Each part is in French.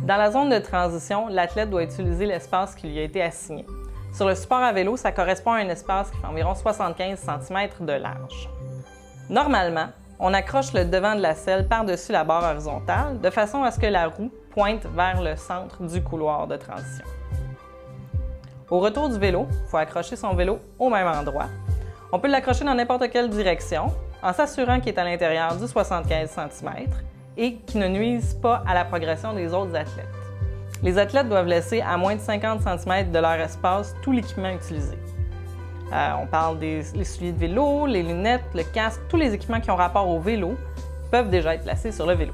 Dans la zone de transition, l'athlète doit utiliser l'espace qui lui a été assigné. Sur le support à vélo, ça correspond à un espace qui fait environ 75 cm de large. Normalement, on accroche le devant de la selle par-dessus la barre horizontale de façon à ce que la roue pointe vers le centre du couloir de transition. Au retour du vélo, il faut accrocher son vélo au même endroit. On peut l'accrocher dans n'importe quelle direction en s'assurant qu'il est à l'intérieur du 75 cm et qu'il ne nuise pas à la progression des autres athlètes. Les athlètes doivent laisser à moins de 50 cm de leur espace tout l'équipement utilisé. On parle des souliers de vélo, les lunettes, le casque, tous les équipements qui ont rapport au vélo peuvent déjà être placés sur le vélo.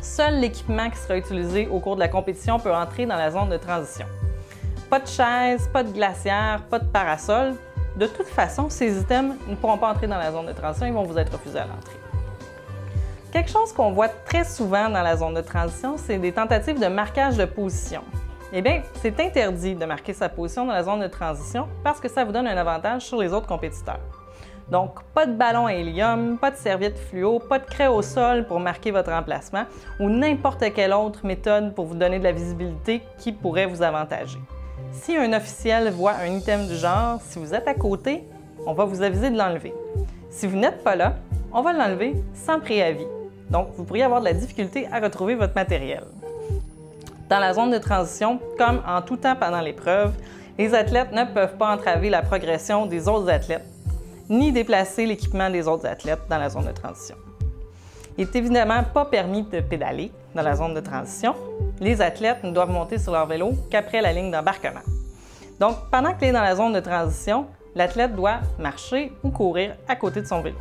Seul l'équipement qui sera utilisé au cours de la compétition peut entrer dans la zone de transition. Pas de chaise, pas de glacière, pas de parasol. De toute façon, ces items ne pourront pas entrer dans la zone de transition, ils vont vous être refusés à l'entrée. Quelque chose qu'on voit très souvent dans la zone de transition, c'est des tentatives de marquage de position. Eh bien, c'est interdit de marquer sa position dans la zone de transition parce que ça vous donne un avantage sur les autres compétiteurs. Donc, pas de ballon à hélium, pas de serviette fluo, pas de craie au sol pour marquer votre emplacement ou n'importe quelle autre méthode pour vous donner de la visibilité qui pourrait vous avantager. Si un officiel voit un item du genre, si vous êtes à côté, on va vous aviser de l'enlever. Si vous n'êtes pas là, on va l'enlever sans préavis. Donc, vous pourriez avoir de la difficulté à retrouver votre matériel. Dans la zone de transition, comme en tout temps pendant l'épreuve, les athlètes ne peuvent pas entraver la progression des autres athlètes, ni déplacer l'équipement des autres athlètes dans la zone de transition. Il n'est évidemment pas permis de pédaler dans la zone de transition. Les athlètes ne doivent monter sur leur vélo qu'après la ligne d'embarquement. Donc, pendant qu'il est dans la zone de transition, l'athlète doit marcher ou courir à côté de son vélo.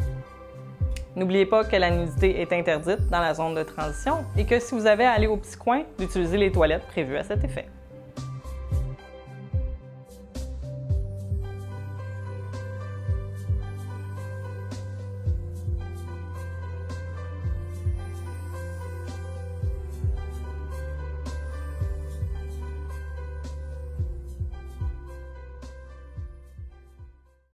N'oubliez pas que la nudité est interdite dans la zone de transition et que si vous avez à aller au petit coin, d'utiliser les toilettes prévues à cet effet.